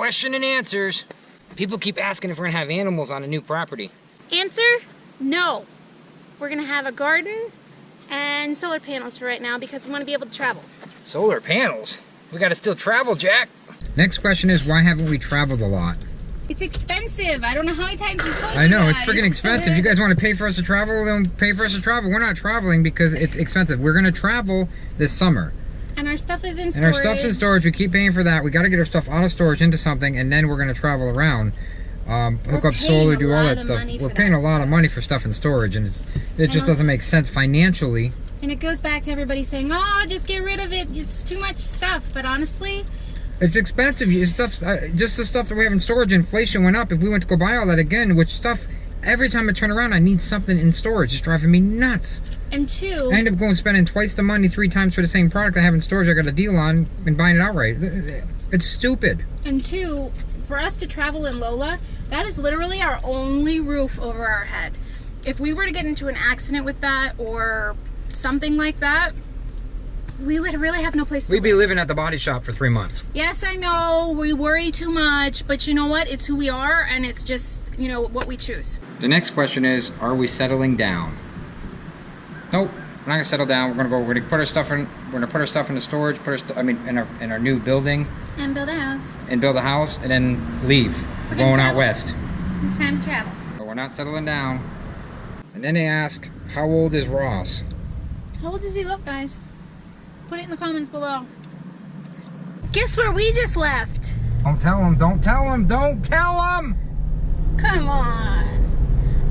question and answers. People keep asking if we're gonna have animals on a new property. Answer, no. We're gonna have a garden and solar panels for right now because we want to be able to travel. Solar panels? We gotta still travel, Jack. Next question is, why haven't we traveled a lot? It's expensive. I don't know how many times you told me. I know, it's freaking expensive. You guys want to pay for us to travel, then pay for us to travel. We're not traveling because it's expensive. We're gonna travel this summer. And our stuff is in storage. And our stuff's in storage. We keep paying for that. We got to get our stuff out of storage into something, and then we're going to travel around. Hook up solar, do all that stuff. We're paying a lot of money for stuff in storage, and it just doesn't make sense financially. And it goes back to everybody saying, oh, just get rid of it. It's too much stuff. But honestly, it's expensive. Just the stuff that we have in storage, inflation went up. If we went to go buy all that again, which stuff, every time I turn around, I need something in storage. It's driving me nuts. And two, I end up going spending twice the money 3 times for the same product I have in storage I got a deal on and buying it outright. It's stupid. And two, for us to travel in Lola, that is literally our only roof over our head. If we were to get into an accident with that or something like that, we would really have no place to live. We'd be living at the body shop for 3 months. Yes, I know, we worry too much, but you know what? It's who we are, and it's just, you know, what we choose. The next question is, are we settling down? Nope, we're not gonna settle down. We're gonna put our stuff in. We're gonna put our stuff in the storage. In our new building. And build a house. And build a house, and then leave. We're going out west. It's time to travel. But we're not settling down. And then they ask, how old is Ross? How old does he look, guys? Put it in the comments below. Guess where we just left? Don't tell him. Don't tell him. Don't tell him. Come on.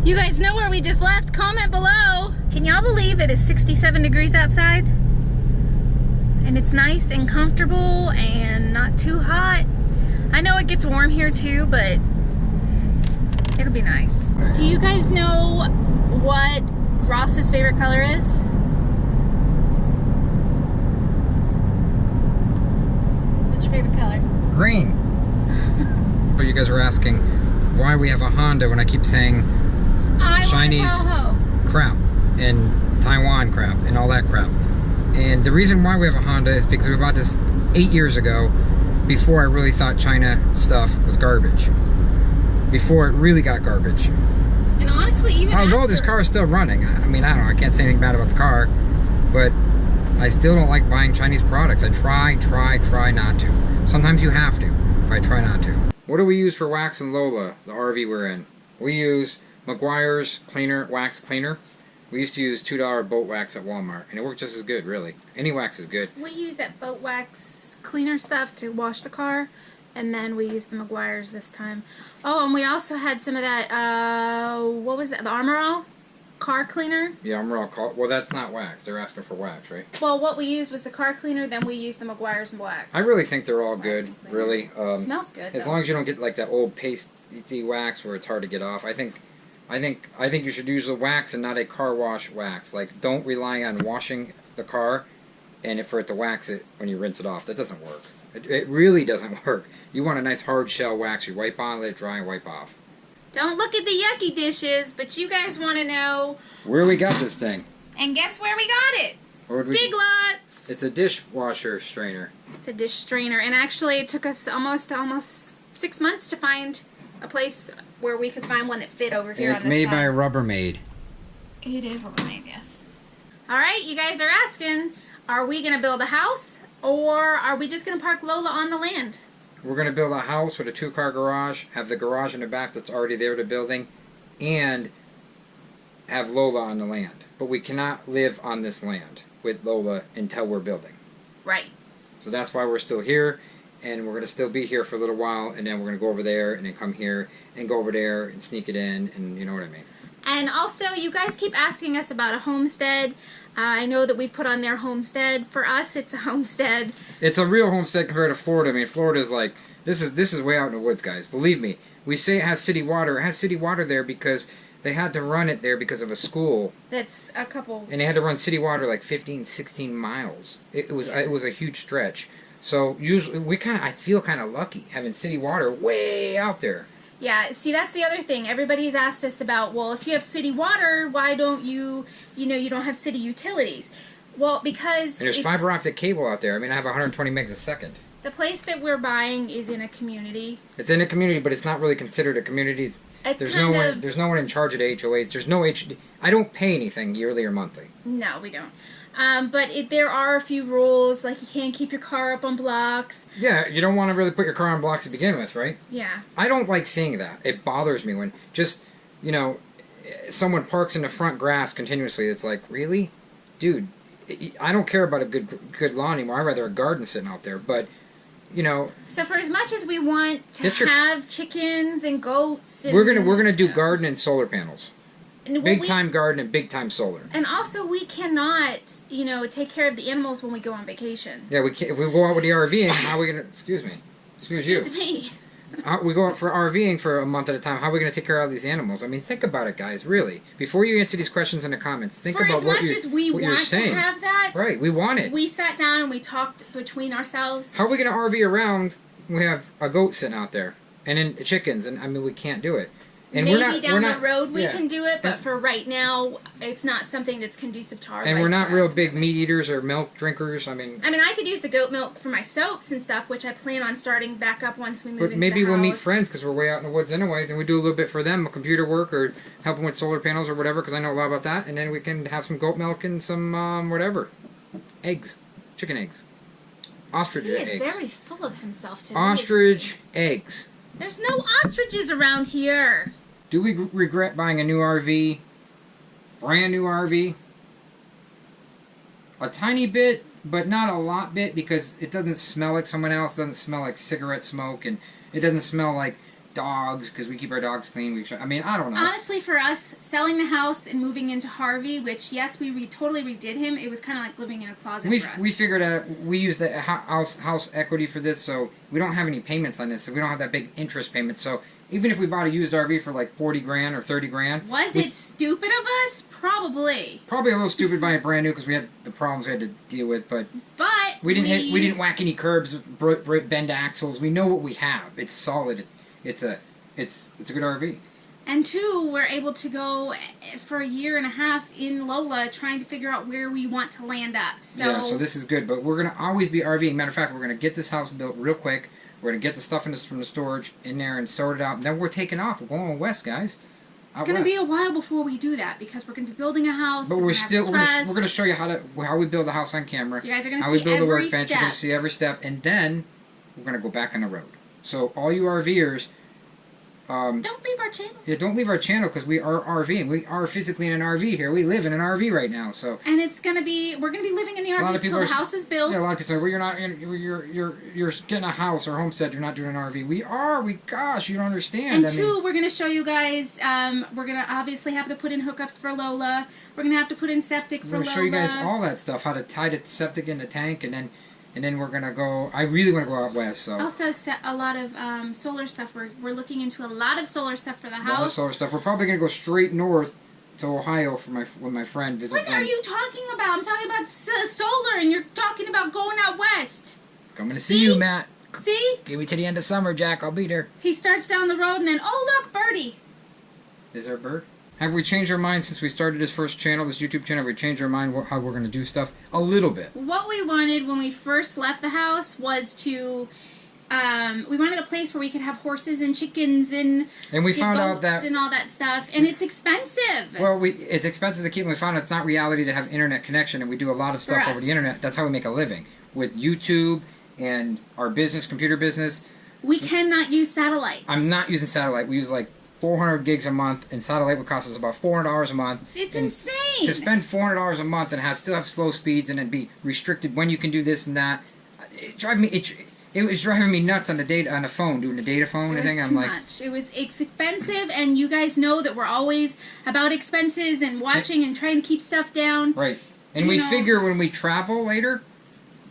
You guys know where we just left? Comment below. Can y'all believe it is 67 degrees outside? And it's nice and comfortable and not too hot. I know it gets warm here too, but it'll be nice. Do you guys know what Ross's favorite color is? What's your favorite color? Green. So you guys are asking why we have a Honda when I keep saying Chinese crap and Taiwan crap and all that crap. And the reason why we have a Honda is because we bought this 8 years ago, before I really thought China stuff was garbage. Before it really got garbage. And honestly, even although this car is still running, I mean, I don't know, I can't say anything bad about the car, but I still don't like buying Chinese products. I try not to. Sometimes you have to, but I try not to. What do we use for wax in Lola, the RV we're in? We use Meguiar's cleaner, wax cleaner. We used to use $2 boat wax at Walmart, and it worked just as good, really. Any wax is good. We use that boat wax cleaner stuff to wash the car, and then we used the Meguiar's this time. Oh, and we also had some of that, what was that, the Armor All car cleaner? Yeah, Armor All, well, that's not wax. They're asking for wax, right? Well, what we used was the car cleaner, then we used the Meguiar's wax. I really think they're all good, really. It smells good, as long as you don't get like that old pasty wax where it's hard to get off. I think you should use the wax and not a car wash wax. Like, don't rely on washing the car and for it to wax it when you rinse it off. That doesn't work. It really doesn't work. You want a nice hard shell wax. You wipe on, let it dry, and wipe off. Don't look at the yucky dishes, but you guys want to know where we got this thing. And guess where we got it? Big Lots. It's a dishwasher strainer. It's a dish strainer, and actually it took us almost 6 months to find a place where we could find one that fit over here. And it's made by a Rubbermaid. It is Rubbermaid, yes. All right, you guys are asking, are we going to build a house or are we just going to park Lola on the land? We're going to build a house with a 2-car garage, have the garage in the back that's already there to building, and have Lola on the land. But we cannot live on this land with Lola until we're building. Right. So that's why we're still here, and we're going to still be here for a little while, and then we're going to go over there, and then come here, and go over there, and sneak it in, and you know what I mean. And also, you guys keep asking us about a homestead. I know that we put on their homestead. For us, it's a homestead. It's a real homestead compared to Florida. I mean, Florida's like, this is way out in the woods, guys. Believe me. We say it has city water. It has city water there because they had to run it there because of a school. That's a couple. And they had to run city water like 15, 16 miles. It was a huge stretch. So usually I feel kind of lucky having city water way out there. Yeah, see, that's the other thing. Everybody's asked us about, well, if you have city water, why don't you don't have city utilities? Well, because and there's fiber optic cable out there. I mean, I have 120 megs a second. The place that we're buying is in a community. It's in a community, but it's not really considered a community. It's There's no one in charge of the HOAs. There's no I don't pay anything yearly or monthly. No, we don't. But there are a few rules, like you can't keep your car up on blocks. Yeah, you don't want to really put your car on blocks to begin with, right? Yeah. I don't like seeing that. It bothers me when just, someone parks in the front grass continuously. It's like, really? Dude, I don't care about a good lawn anymore. I'd rather a garden sitting out there, but... So for as much as we want to have chickens and goats, and, we're gonna do garden and solar panels, and big time garden and big time solar. And also, we cannot, take care of the animals when we go on vacation. Yeah, we can't. If we go out with the RVing, how are we gonna? Excuse me. Excuse me. We go out for RVing for a month at a time. How are we gonna take care of all these animals? I mean, think about it, guys. Really, before you answer these questions in the comments, think about what you're saying. For as much as we want to have that, right? We want it. We sat down and we talked between ourselves. How are we gonna RV around? We have a goat sitting out there, and then chickens, and I mean, we can't do it. And maybe down the road we can do it, but for right now, it's not something that's conducive to our lifestyle. And we're not real big meat eaters or milk drinkers. I mean, I could use the goat milk for my soaps and stuff, which I plan on starting back up once we move into the house. Maybe we'll meet friends because we're way out in the woods anyways, and we do a little bit for them, computer work or help them with solar panels or whatever, because I know a lot about that. And then we can have some goat milk and some whatever, eggs, chicken eggs, ostrich eggs. He is very full of himself today. Ostrich eggs. There's no ostriches around here. Do we regret buying a new RV? Brand new RV? A tiny bit, but not a lot bit, because it doesn't smell like someone else. It doesn't smell like cigarette smoke, and it doesn't smell like dogs, because we keep our dogs clean. I don't know. Honestly, for us, selling the house and moving into Harvey, which, yes, we totally redid him, it was kind of like living in a closet for us. We figured out, we used the house equity for this, so we don't have any payments on this, so we don't have that big interest payment, so even if we bought a used RV for like 40 grand or 30 grand. Was it stupid of us? Probably. Probably a little stupid buying it brand new because we had the problems we had to deal with, but we didn't whack any curbs, bend axles. We know what we have. It's solid. It's a good RV. And two, we're able to go for a year and a half in Lola trying to figure out where we want to land up. So this is good, but we're going to always be RVing. Matter of fact, we're going to get this house built real quick. We're going to get the stuff from the storage in there and sort it out. And then we're taking off. We're going west, guys. It's going to be a while before we do that because we're going to be building a house. But we're going to show you how we build a house on camera. You guys are going to see how we build a every workbench. step. You're going to see every step. And then we're going to go back on the road. So all you RVers... don't leave our channel. Yeah, don't leave our channel because we are RVing. We are physically in an RV here. We live in an RV right now, so. And we're gonna be living in the RV until the house is built. Yeah, a lot of people say, "Well, you're getting a house or homestead. You're not doing an RV." We are. Gosh, you don't understand. And two, we're gonna show you guys. We're gonna obviously have to put in hookups for Lola. We're gonna have to put in septic for Lola. We're gonna show you guys all that stuff, how to tie the septic in the tank, and then we're gonna go. I really want to go out west. So also a lot of solar stuff. We're looking into a lot of solar stuff for the house. A lot of solar stuff. We're probably gonna go straight north to Ohio when my friend visits. What are you talking about? I'm talking about solar, and you're talking about going out west. Coming to see you, Matt. See? Give me to the end of summer, Jack. I'll be there. He starts down the road, and then look, birdie. Is there a bird? Have we changed our mind since we started this first channel, this YouTube channel? Have we changed our mind how we're going to do stuff? A little bit. What we wanted when we first left the house was to... we wanted a place where we could have horses and chickens and we found out that and all that stuff, and it's expensive. Well, it's expensive to keep. And we found it's not reality to have internet connection, and we do a lot of stuff over the internet. That's how we make a living with YouTube and our business, computer business. We cannot use satellite. I'm not using satellite. We use like 400 gigs a month, and satellite would cost us about $400 a month. It's insane. To spend $400 a month and still have slow speeds and then be restricted when you can do this and that. It was driving me nuts on the phone, doing the data phone and thing. I'm like, it's expensive, and you guys know that we're always about expenses and watching and trying to keep stuff down. Right. And we figure when we travel later,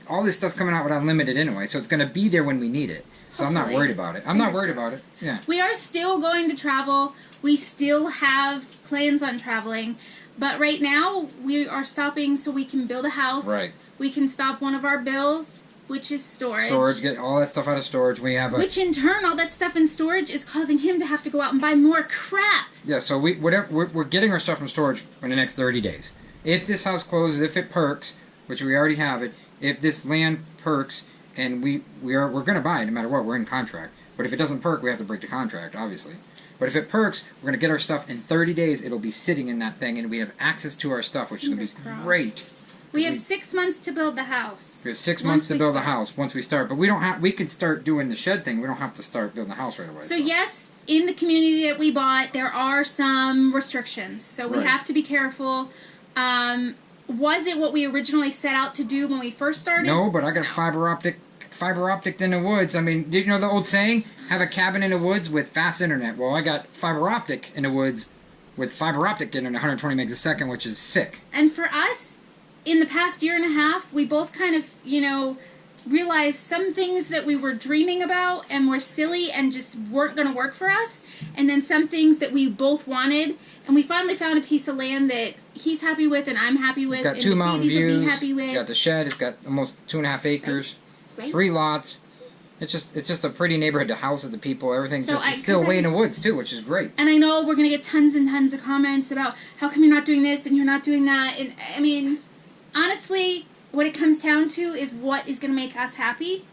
all this stuff's coming out with unlimited anyway, so it's going to be there when we need it. So hopefully. I'm not worried about it. I'm not worried about it. Yeah. We are still going to travel. We still have plans on traveling. But right now, we are stopping so we can build a house. Right. We can stop one of our bills, which is storage. Get all that stuff out of storage. Which in turn, all that stuff in storage is causing him to have to go out and buy more crap. Yeah, so we're getting our stuff from storage in the next 30 days. If this house closes, if it perks, which we already have it, if this land perks, and we're going to buy it no matter what. We're in contract. But if it doesn't perk, we have to break the contract, obviously. But if it perks, we're going to get our stuff in 30 days. It'll be sitting in that thing, and we have access to our stuff, which is going to be great. We have 6 months to build the house. We have 6 months to build the house once we start. But we don't have. We could start doing the shed thing. We don't have to start building the house right away. So yes, in the community that we bought, there are some restrictions. So we have to be careful. Was it what we originally set out to do when we first started? No, but I got fiber optic in the woods. I mean, did you know the old saying? Have a cabin in the woods with fast internet. Well, I got fiber optic in the woods with fiber optic internet, 120 megs a second, which is sick. And for us, in the past year and a half, we both kind of, realized some things that we were dreaming about and were silly and just weren't going to work for us. And then some things that we both wanted. And we finally found a piece of land that he's happy with and I'm happy with. It's got and 2 the mountain babies will be views. happy with. It's got the shed. It's got almost 2.5 acres. Right. 3 lots. It's just a pretty neighborhood. The houses, the people, everything. So it's still way in the woods too, which is great. And I know we're going to get tons and tons of comments about how come you're not doing this and you're not doing that. And I mean, honestly, what it comes down to is what is going to make us happy.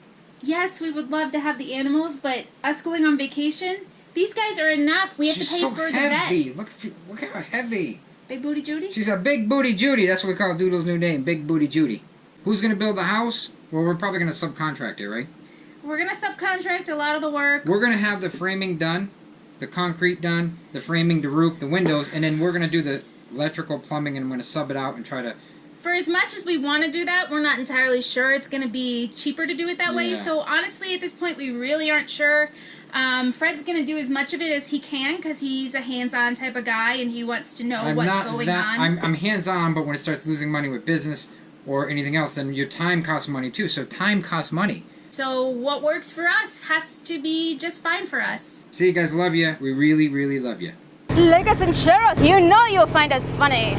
Yes, we would love to have the animals, but us going on vacation, these guys are enough. We have to pay for the vet. Look how heavy. Big Booty Judy? She's a Big Booty Judy. That's what we call Doodle's new name, Big Booty Judy. Who's going to build the house? Well, we're probably going to subcontract it, right? We're going to subcontract a lot of the work. We're going to have the framing done, the concrete done, the framing, the roof, the windows, and then we're going to do the electrical, plumbing, and I'm going to sub it out and try to... For as much as we want to do that, we're not entirely sure it's going to be cheaper to do it that way. So honestly, at this point, we really aren't sure. Fred's going to do as much of it as he can because he's a hands-on type of guy and he wants to know what's going on. I'm hands-on, but when it starts losing money with business or anything else, then your time costs money too. So time costs money. So what works for us has to be just fine for us. See, you guys, love you. We really, really love you. Like us and share us. You know you'll find us funny.